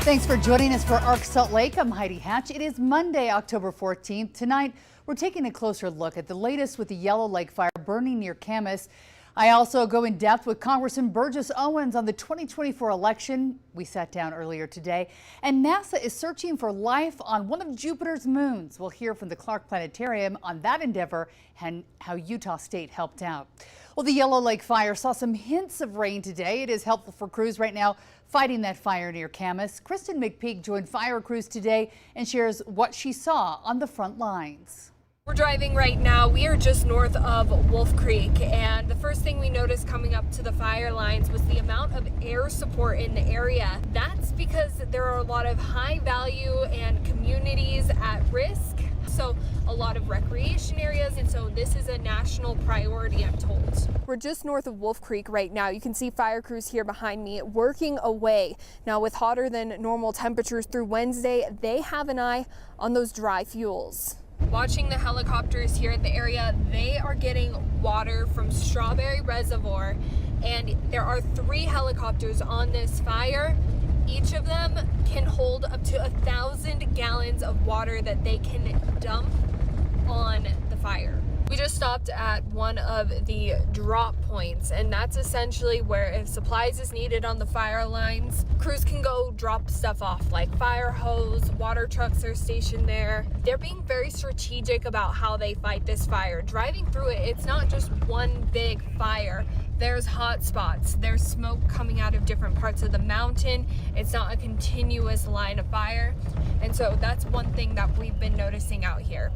Thanks for joining us for ARC Salt Lake. I'm Heidi Hatch. It is Monday, October 14th. Tonight, we're taking a closer look at the latest with the Yellow Lake fire burning near Camas. I also go in depth with Congressman Burgess Owens on the 2024 election. We sat down earlier today, and NASA is searching for life on one of Jupiter's moons. We'll hear from the Clark Planetarium on that endeavor and how Utah State helped out. Well, the Yellow Lake fire saw some hints of rain today. It is helpful for crews right now fighting that fire near Camas. Kristen McPeak joined fire crews today and shares what she saw on the front lines. We're driving right now. We are just north of Wolf Creek, and the first thing we noticed coming up to the fire lines was the amount of air support in the area. That's because there are a lot of high value and communities at risk, so a lot of recreation areas, and so this is a national priority, I'm told. We're just north of Wolf Creek right now. You can see fire crews here behind me working away. Now, with hotter than normal temperatures through Wednesday, they have an eye on those dry fuels. Watching the helicopters here in the area, they are getting water from Strawberry Reservoir, and there are 3 helicopters on this fire. Each of them can hold up to 1,000 gallons of water that they can dump on the fire. We just stopped at one of the drop points, and that's essentially where if supplies is needed on the fire lines, crews can go drop stuff off, like fire hose, water trucks are stationed there. They're being very strategic about how they fight this fire. Driving through it, it's not just one big fire. There's hot spots, there's smoke coming out of different parts of the mountain. It's not a continuous line of fire. And so that's one thing that we've been noticing out here.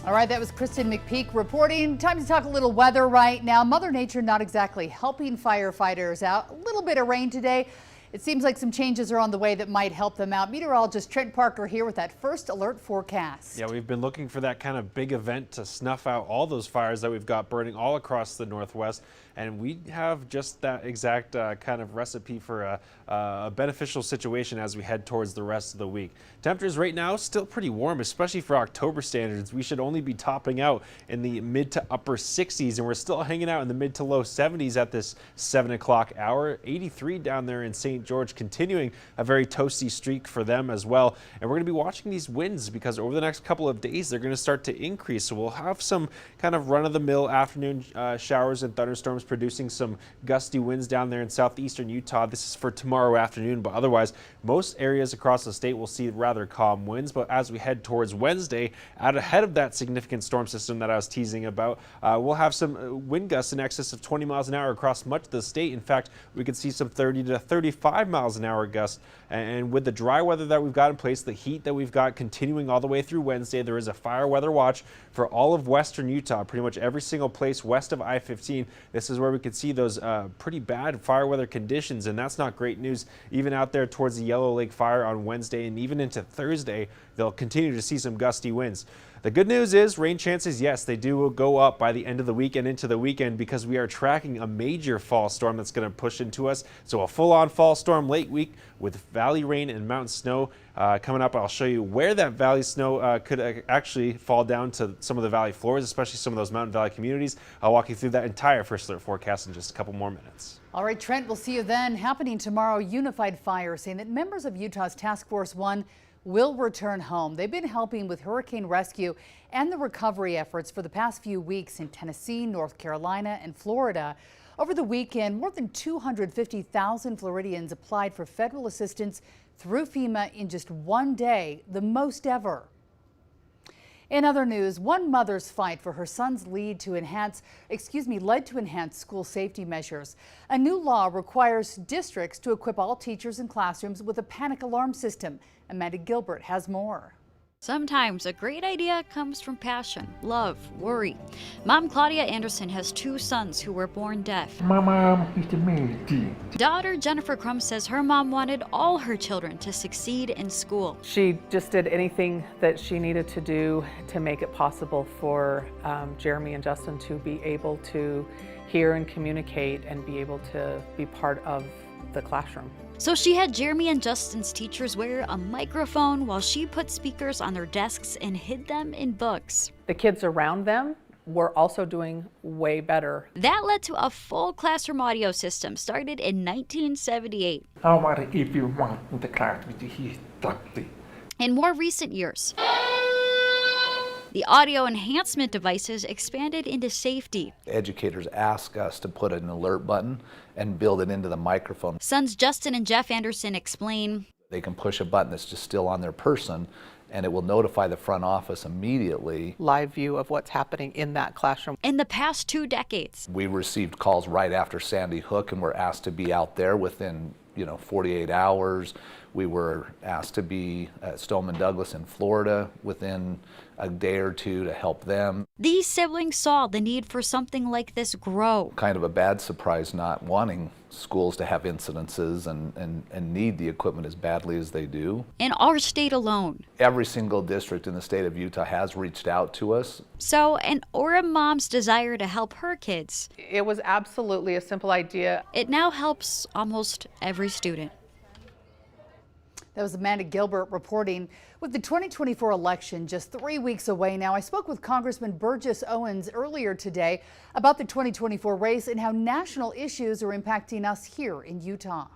All right, that was Kristen McPeak reporting. Time to talk a little weather right now. Mother Nature not exactly helping firefighters out. A little bit of rain today. It seems like some changes are on the way that might help them out. Meteorologist Trent Parker here with that first alert forecast. Yeah, we've been looking for that kind of big event to snuff out all those fires that we've got burning all across the Northwest. And we have just that exact kind of recipe for a beneficial situation as we head towards the rest of the week. Temperatures right now still pretty warm, especially for October standards. We should only be topping out in the mid to upper 60s, and we're still hanging out in the mid to low 70s at this 7 o'clock hour. 83 down there in St. George, continuing a very toasty streak for them as well. And we're going to be watching these winds because over the next couple of days, they're going to start to increase. So we'll have some kind of run-of-the-mill afternoon showers and thunderstorms, producing some gusty winds down there in southeastern Utah. This is for tomorrow afternoon, but otherwise most areas across the state will see rather calm winds. But as we head towards Wednesday, out ahead of that significant storm system that I was teasing about, we'll have some wind gusts in excess of 20 miles an hour across much of the state. In fact, we could see some 30 to 35 miles an hour gusts. And with the dry weather that we've got in place, the heat that we've got continuing all the way through Wednesday, there is a fire weather watch for all of western Utah, pretty much every single place west of I-15. This is where we could see those pretty bad fire weather conditions, and that's not great news. Even out there towards the Yellow Lake fire on Wednesday and even into Thursday, they'll continue to see some gusty winds. The good news is rain chances, yes, they do go up by the end of the week and into the weekend because we are tracking a major fall storm that's going to push into us. So a full-on fall storm late week with valley rain and mountain snow coming up. I'll show you where that valley snow could actually fall down to some of the valley floors, especially some of those mountain valley communities. I'll walk you through that entire first alert forecast in just a couple more minutes. All right, Trent, we'll see you then. Happening tomorrow, Unified Fire saying that members of Utah's Task Force 1 will return home. They've been helping with hurricane rescue and the recovery efforts for the past few weeks in Tennessee, North Carolina, and Florida. Over the weekend, more than 250,000 Floridians applied for federal assistance through FEMA in just one day, the most ever. In other news, one mother's fight for her son's led to enhance school safety measures. A new law requires districts to equip all teachers and classrooms with a panic alarm system. Amanda Gilbert has more. Sometimes a great idea comes from passion, love, worry. Mom Claudia Anderson has 2 sons who were born deaf. My mom is amazing. Daughter Jennifer Crum says her mom wanted all her children to succeed in school. She just did anything that she needed to do to make it possible for Jeremy and Justin to be able to hear and communicate and be able to be part of the classroom. So she had Jeremy and Justin's teachers wear a microphone while she put speakers on their desks and hid them in books. The kids around them we're also doing way better. That led to a full classroom audio system started in 1978. How about if you want in the class with his study? In more recent years, the audio enhancement devices expanded into safety. Educators ask us to put an alert button and build it into the microphone. Sons Justin and Jeff Anderson explain. They can push a button that's just still on their person, and it will notify the front office immediately. Live view of what's happening in that classroom. In the past 2 decades, We received calls right after Sandy Hook and were asked to be out there within 48 hours. We were asked to be at Stoneman Douglas in Florida within a day or two to help them. these siblings saw the need for something like this grow. Kind of a bad surprise not wanting schools to have incidences and need the equipment as badly as they do. In our state alone. Every single district in the state of Utah has reached out to us. So, an Orem mom's desire to help her kids, It was absolutely a simple idea. it now helps almost every student. That was Amanda Gilbert reporting. With the 2024 election just 3 weeks away now, I spoke with Congressman Burgess Owens earlier today about the 2024 race and how national issues are impacting us here in Utah.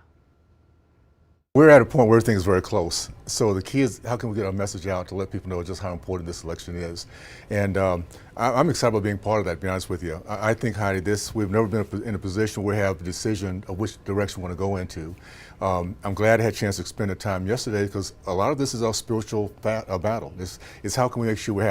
We're at a point where everything is very close. So the key is, how can we get our message out to let people know just how important this election is? And I'm excited about being part of that, to be honest with you. I think, Heidi, we've never been in a position where we have the decision of which direction we want to go into. I'm glad I had a chance to spend the time yesterday because a lot of this is our spiritual battle. It's how can we make sure we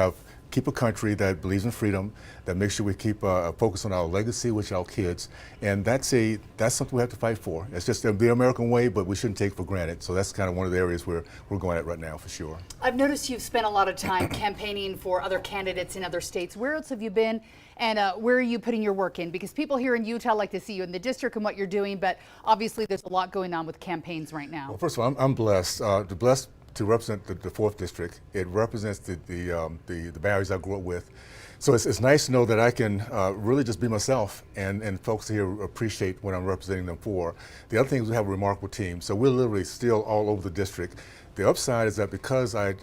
keep a country that believes in freedom, that makes sure we keep a focus on our legacy, which are our kids, and that's something we have to fight for. It's just the American way, but we shouldn't take it for granted. So that's kind of one of the areas where we're going at right now, for sure. I've noticed you've spent a lot of time campaigning for other candidates in other states. Where else have you been, and where are you putting your work in? Because people here in Utah like to see you in the district and what you're doing, but obviously there's a lot going on with campaigns right now. Well, first of all, I'm blessed. Blessed to represent the 4th District. It represents the barriers I grew up with. So it's nice to know that I can really just be myself, and folks here appreciate what I'm representing them for. The other thing is we have a remarkable team. So we're literally still all over the district. The upside is that because I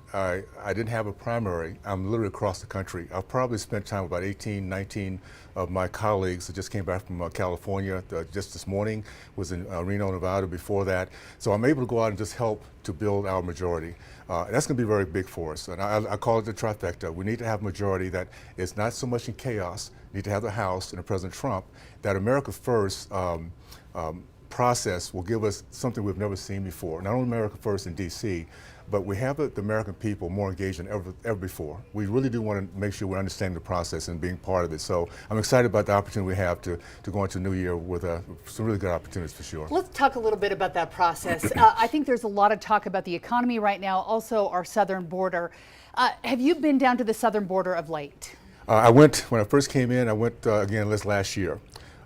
didn't have a primary, I'm literally across the country. I've probably spent time with about 18, 19 of my colleagues that just came back from California just this morning, was in Reno, Nevada before that. So I'm able to go out and just help to build our majority. That's going to be very big for us. And I call it the trifecta. We need to have a majority that is not so much in chaos. We need to have the House and President Trump. That America First process will give us something we've never seen before. Not only America First in D.C., but we have the American people more engaged than ever before. We really do want to make sure we're understanding the process and being part of it. So I'm excited about the opportunity we have to go into the new year with some really good opportunities for sure. Let's talk a little bit about that process. I think there's a lot of talk about the economy right now, also our southern border. Have you been down to the southern border of late? I went, when I first came in, I went again last year.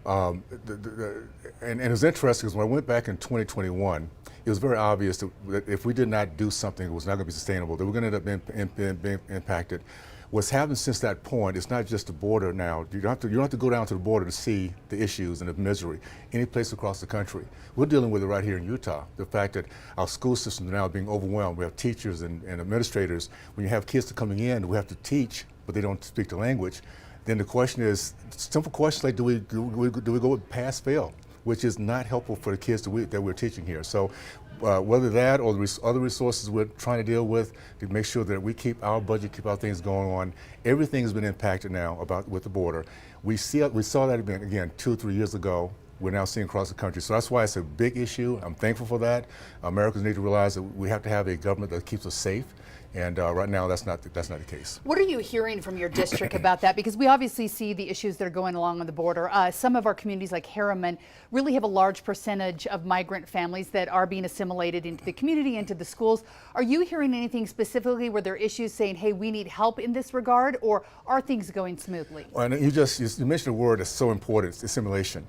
And it was interesting because when I went back in 2021, it was very obvious that if we did not do something, it was not going to be sustainable, that we're going to end up being impacted. What's happened since that point, it's not just the border now. You don't have to go down to the border to see the issues and the misery any place across the country. We're dealing with it right here in Utah. The fact that our school systems are now being overwhelmed. We have teachers and administrators. When you have kids coming in, we have to teach, but they don't speak the language. Then the question is, simple questions like, do we go with pass fail, which is not helpful for the kids that we're teaching here. So whether that or the other resources we're trying to deal with to make sure that we keep our budget, keep our things going on, everything has been impacted now with the border. We saw that again 2 or 3 years ago. We're now seeing across the country. So that's why it's a big issue. I'm thankful for that. Americans need to realize that we have to have a government that keeps us safe. And right now, that's not the case. What are you hearing from your district about that? Because we obviously see the issues that are going along on the border. Some of our communities like Harriman really have a large percentage of migrant families that are being assimilated into the community, into the schools. Are you hearing anything specifically where there are issues saying, hey, we need help in this regard, or are things going smoothly? Well, and you mentioned a word that's so important, it's assimilation.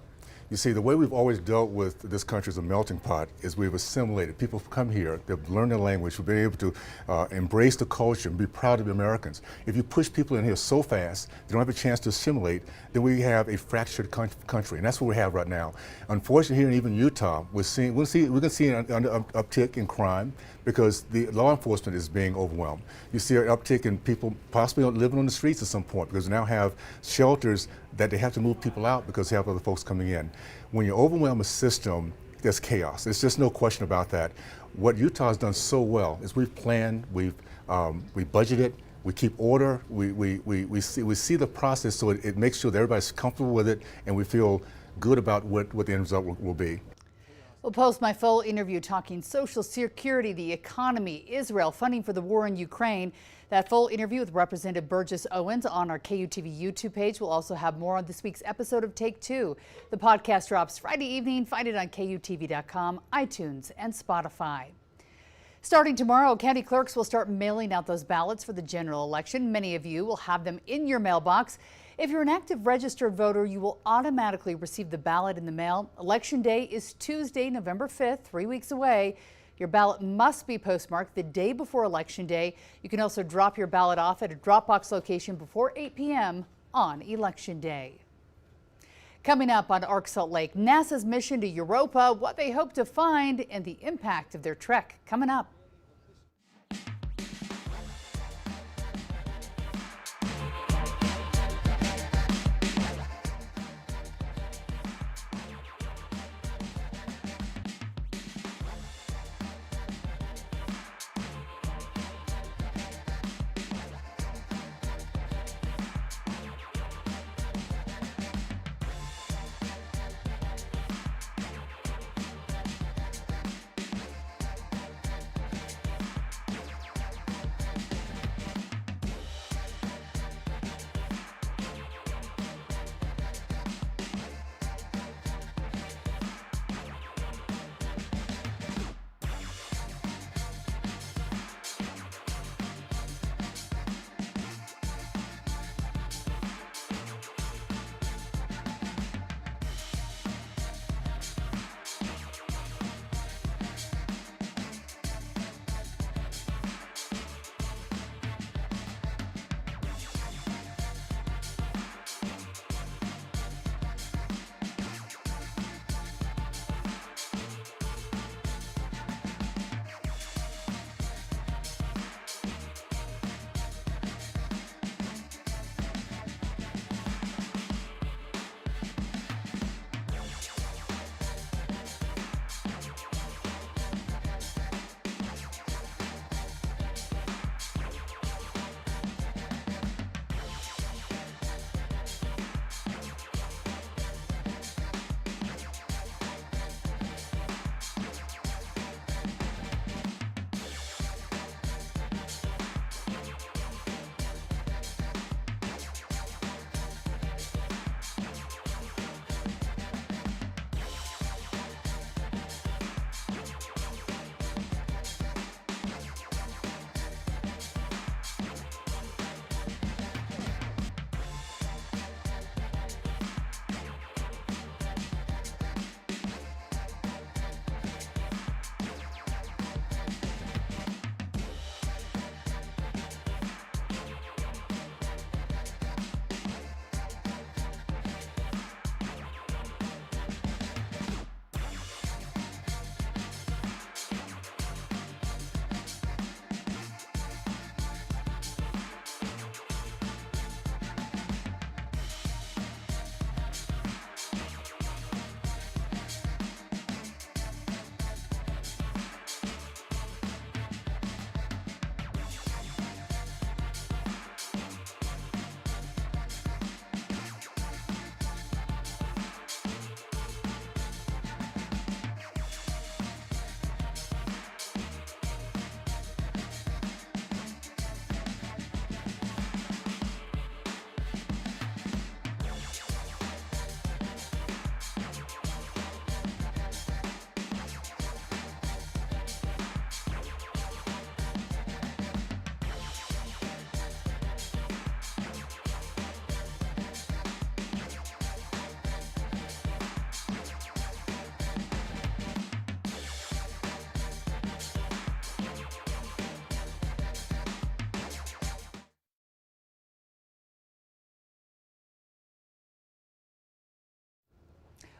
You see, the way we've always dealt with this country as a melting pot is we've assimilated. People come here, they've learned the language, we've been able to embrace the culture and be proud to be Americans. If you push people in here so fast, they don't have a chance to assimilate, then we have a fractured country, and that's what we have right now. Unfortunately, here in even Utah, we're going to see an uptick in crime because the law enforcement is being overwhelmed. You see an uptick in people possibly living on the streets at some point because we now have shelters that they have to move people out because they have other folks coming in. When you overwhelm a system, there's chaos. There's just no question about that. What Utah has done so well is we've planned, we budgeted, we keep order, we see the process so it makes sure that everybody's comfortable with it and we feel good about what the end result will be. We'll post my full interview talking Social Security, the economy, Israel, funding for the war in Ukraine. That full interview with Representative Burgess Owens on our KUTV YouTube page. We'll also have more on this week's episode of Take Two. The podcast drops Friday evening. Find it on KUTV.com, iTunes, and Spotify. Starting tomorrow, county clerks will start mailing out those ballots for the general election. Many of you will have them in your mailbox. If you're an active registered voter, you will automatically receive the ballot in the mail. Election day is Tuesday, November 5th, 3 weeks away. Your ballot must be postmarked the day before Election Day. You can also drop your ballot off at a Dropbox location before 8 p.m. on Election Day. Coming up on Arc Salt Lake, NASA's mission to Europa, what they hope to find, and the impact of their trek. Coming up.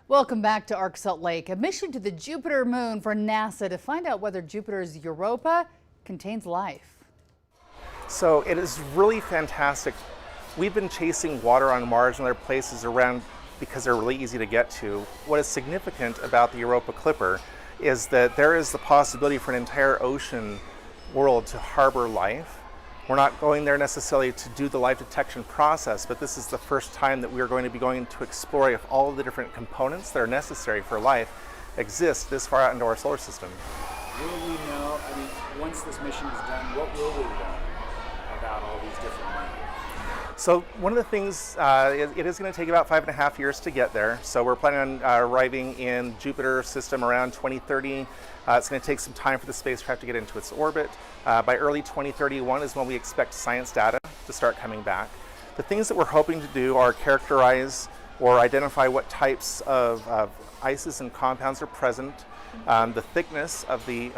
Welcome back to Arc Salt Lake, a mission to the Jupiter moon for NASA to find out whether Jupiter's Europa contains life. So it is really fantastic. We've been chasing water on Mars and other places around because they're really easy to get to. What is significant about the Europa Clipper is that there is the possibility for an entire ocean world to harbor life. We're not going there necessarily to do the life detection process, but this is the first time that we are going to be going to explore if all of the different components that are necessary for life exist this far out into our solar system. Will we know, once this mission is done, what will we know about all these different lands? So one of the things, it is going to take about 5.5 years to get there. So we're planning on arriving in Jupiter system around 2030. It's going to take some time for the spacecraft to get into its orbit. By early 2031 is when we expect science data to start coming back. The things that we're hoping to do are characterize or identify what types of ices and compounds are present, the thickness of the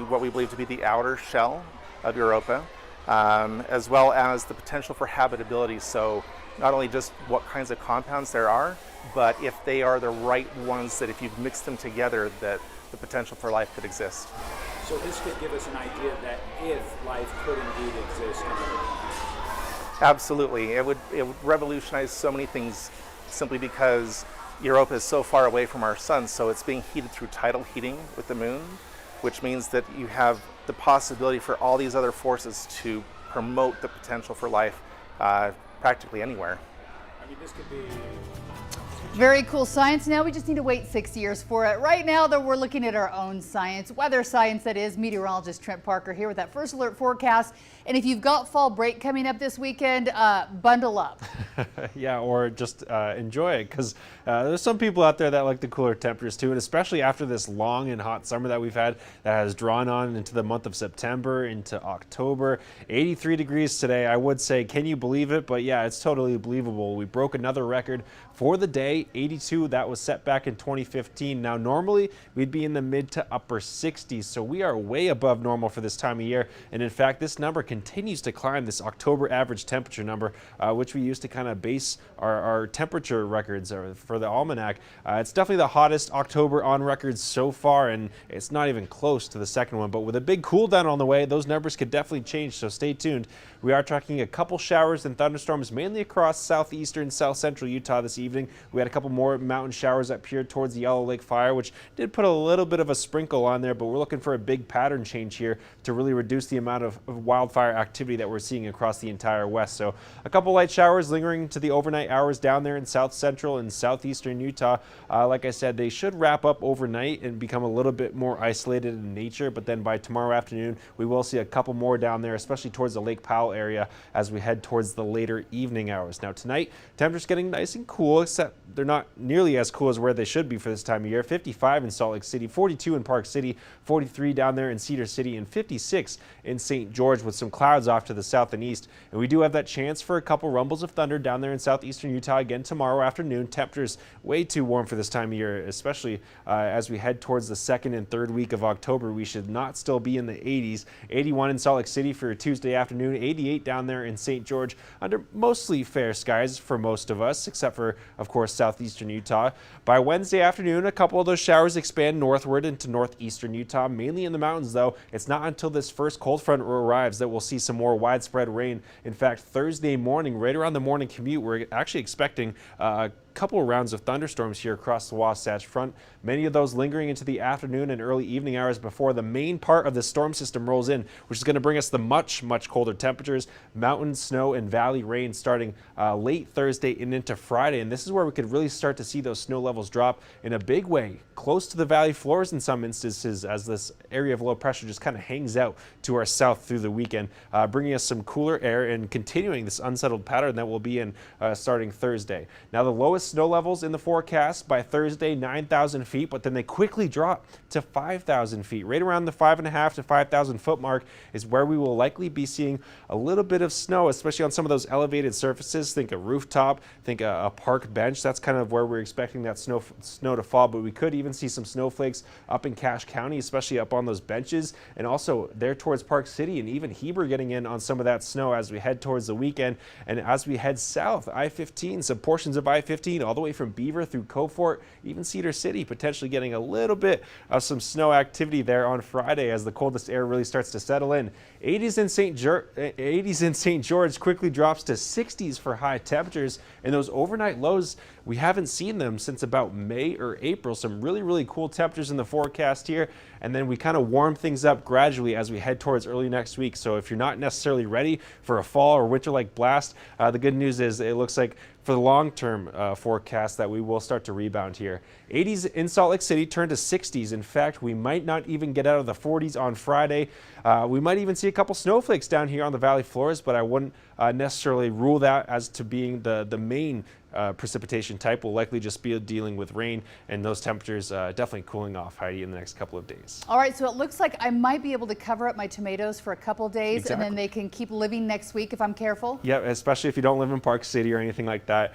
what we believe to be the outer shell of Europa, as well as the potential for habitability. So not only just what kinds of compounds there are, but if they are the right ones that if you mix them together, that the potential for life could exist. So this could give us an idea that if life could indeed exist on other planets. Absolutely. It would revolutionize so many things simply because Europa is so far away from our sun, so it's being heated through tidal heating with the moon, which means that you have the possibility for all these other forces to promote the potential for life practically anywhere. This could be Very cool science. Now we just need to wait 6 years for it. Right now, though, we're looking at our own science, weather science, that is. Meteorologist Trent Parker here with that first alert forecast. And if you've got fall break coming up this weekend, bundle up. Yeah, or just enjoy it, because there's some people out there that like the cooler temperatures too, and especially after this long and hot summer that we've had that has drawn on into the month of September, into October. 83 degrees today. I would say, can you believe it? But yeah, it's totally believable. We broke another record for the day, 82. That was set back in 2015. Now, normally we'd be in the mid to upper 60s, so we are way above normal for this time of year. And in fact, this number continues to climb, this October average temperature number, which we use to kind of base our temperature records for the almanac. It's definitely the hottest October on record so far, and it's not even close to the second one. But with a big cool down on the way, those numbers could definitely change, so stay tuned. We are tracking a couple showers and thunderstorms mainly across southeastern, south central Utah this evening. We had a couple more mountain showers up here towards the Yellow Lake Fire, which did put a little bit of a sprinkle on there, but we're looking for a big pattern change here to really reduce the amount of wildfire activity that we're seeing across the entire west. So a couple light showers lingering to the overnight hours down there in south central and southeastern Utah. Like I said, they should wrap up overnight and become a little bit more isolated in nature, but then by tomorrow afternoon we will see a couple more down there, especially towards the Lake Powell area as we head towards the later evening hours. Now tonight, temperatures getting nice and cool, except they're not nearly as cool as where they should be for this time of year. 55 in Salt Lake City, 42 in Park City, 43 down there in Cedar City, and 56 in St. George with some clouds off to the south and east. And we do have that chance for a couple rumbles of thunder down there in southeastern Utah again tomorrow afternoon. Temperatures way too warm for this time of year, especially as we head towards the second and third week of October. We should not still be in the 80s. 81 in Salt Lake City for Tuesday afternoon, 88 down there in St. George under mostly fair skies for most of us, except for, of course, southeastern Utah. By Wednesday afternoon, a couple of those showers expand northward into northeastern Utah, mainly in the mountains, though. It's not until this first cold front arrives that we'll see some more widespread rain. In fact, Thursday morning, right around the morning commute, we're actually expecting couple of rounds of thunderstorms here across the Wasatch Front, many of those lingering into the afternoon and early evening hours before the main part of the storm system rolls in, which is going to bring us the much colder temperatures, mountain, snow, and valley rain starting late Thursday and into Friday. And this is where we could really start to see those snow levels drop in a big way, close to the valley floors in some instances, as this area of low pressure just kind of hangs out to our south through the weekend, bringing us some cooler air and continuing this unsettled pattern that we'll be in starting Thursday. Now, the lowest snow levels in the forecast by Thursday, 9,000 feet, but then they quickly drop to 5,000 feet. Right around the 5.5 to 5,000 foot mark is where we will likely be seeing a little bit of snow, especially on some of those elevated surfaces. Think a rooftop, think a park bench. That's kind of where we're expecting that snow to fall, but we could even see some snowflakes up in Cache County, especially up on those benches, and also there towards Park City and even Heber getting in on some of that snow as we head towards the weekend. And as we head south, I-15, some portions of I-15 seen all the way from Beaver through Beaufort, even Cedar City, potentially getting a little bit of some snow activity there on Friday as the coldest air really starts to settle in. 80s in St. George quickly drops to 60s for high temperatures, and those overnight lows, we haven't seen them since about May or April. Some really cool temperatures in the forecast here, and then we kind of warm things up gradually as we head towards early next week. So if you're not necessarily ready for a fall or winter-like blast, the good news is it looks like for the long-term forecast that we will start to rebound here. 80s in Salt Lake City turn to 60s. In fact, we might not even get out of the 40s on Friday. We might even see a couple snowflakes down here on the valley floors, but I wouldn't necessarily rule that as to being the main precipitation type. Will likely just be dealing with rain, and those temperatures definitely cooling off, Heidi, in the next couple of days. All right, so it looks like I might be able to cover up my tomatoes for a couple of days, Exactly. and then they can keep living next week if I'm careful. Yeah, especially if you don't live in Park City or anything like that.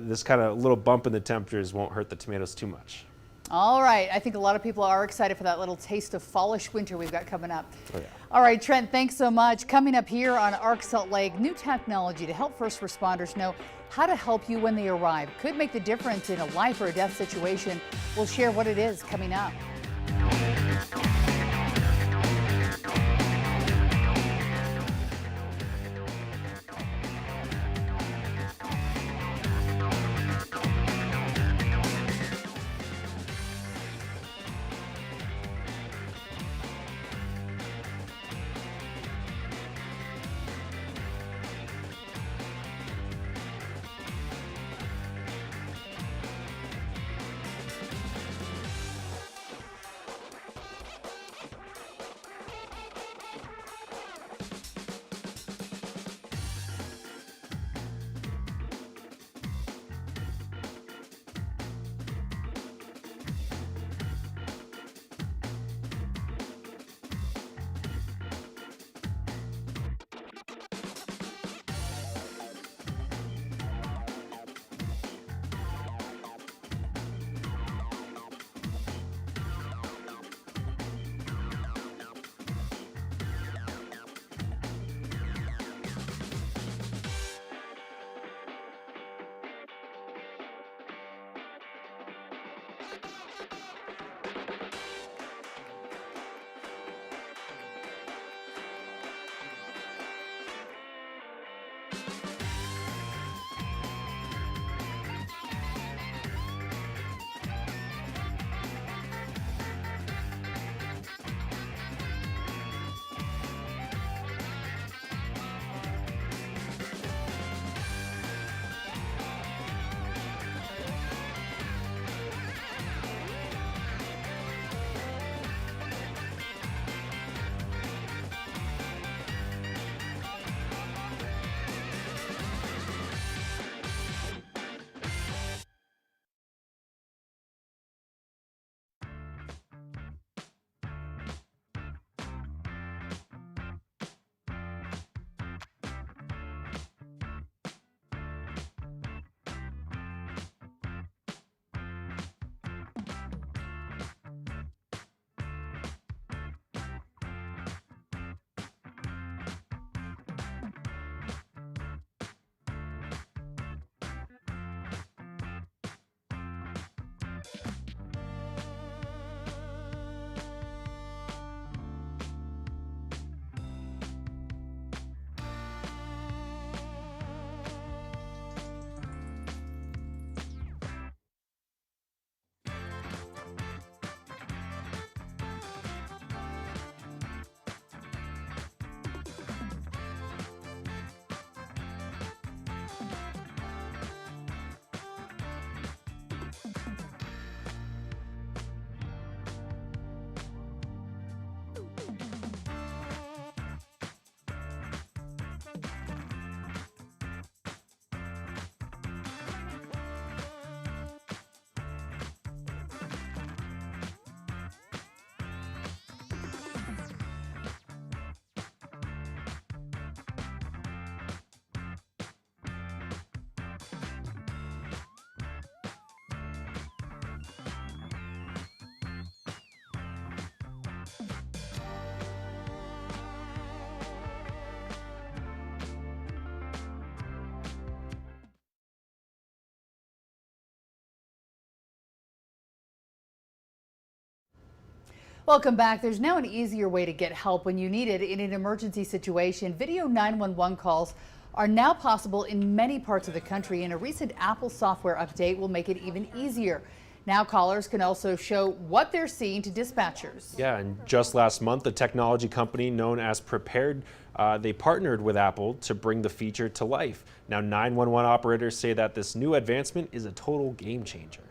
This kind of little bump in the temperatures won't hurt the tomatoes too much. All right, I think a lot of people are excited for that little taste of fallish winter we've got coming up. Oh, yeah. All right, Trent, thanks so much. Coming up here on Arc Salt Lake, new technology to help first responders know how to help you when they arrive. Could make the difference in a life or a death situation. We'll share what it is coming up. Welcome back. There's now an easier way to get help when you need it in an emergency situation. Video 911 calls are now possible in many parts of the country, and a recent Apple software update will make it even easier. Now callers can also show what they're seeing to dispatchers. Yeah, and just last month, the technology company known as Prepared, they partnered with Apple to bring the feature to life. Now 911 operators say that this new advancement is a total game changer.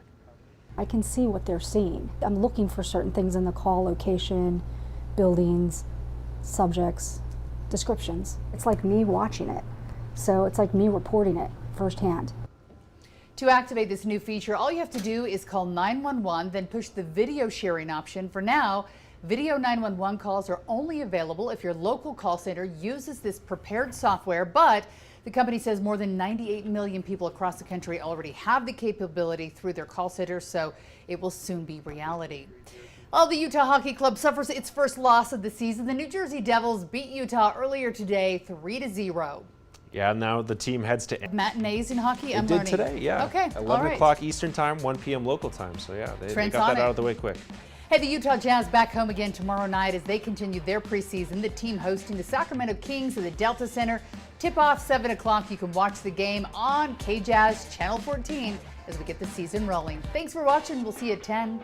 I can see what they're seeing. I'm looking for certain things in the call: location, buildings, subjects, descriptions. It's like me watching it. So it's like me reporting it firsthand. To activate this new feature, all you have to do is call 911, then push the video sharing option. For now, video 911 calls are only available if your local call center uses this Prepared software, but the company says more than 98 million people across the country already have the capability through their call centers, so it will soon be reality. Well, the Utah Hockey Club suffers its first loss of the season. The New Jersey Devils beat Utah earlier today 3-0. Yeah, now the team heads to Matinees in hockey. It did today, yeah. Okay, 11 o'clock Eastern time, 1 p.m. local time. So yeah, they got that out of the way quick. Hey, the Utah Jazz back home again tomorrow night as they continue their preseason. The team hosting the Sacramento Kings at the Delta Center. Tip-off 7 o'clock. You can watch the game on KJazz Channel 14 as we get the season rolling. Thanks for watching. We'll see you at 10.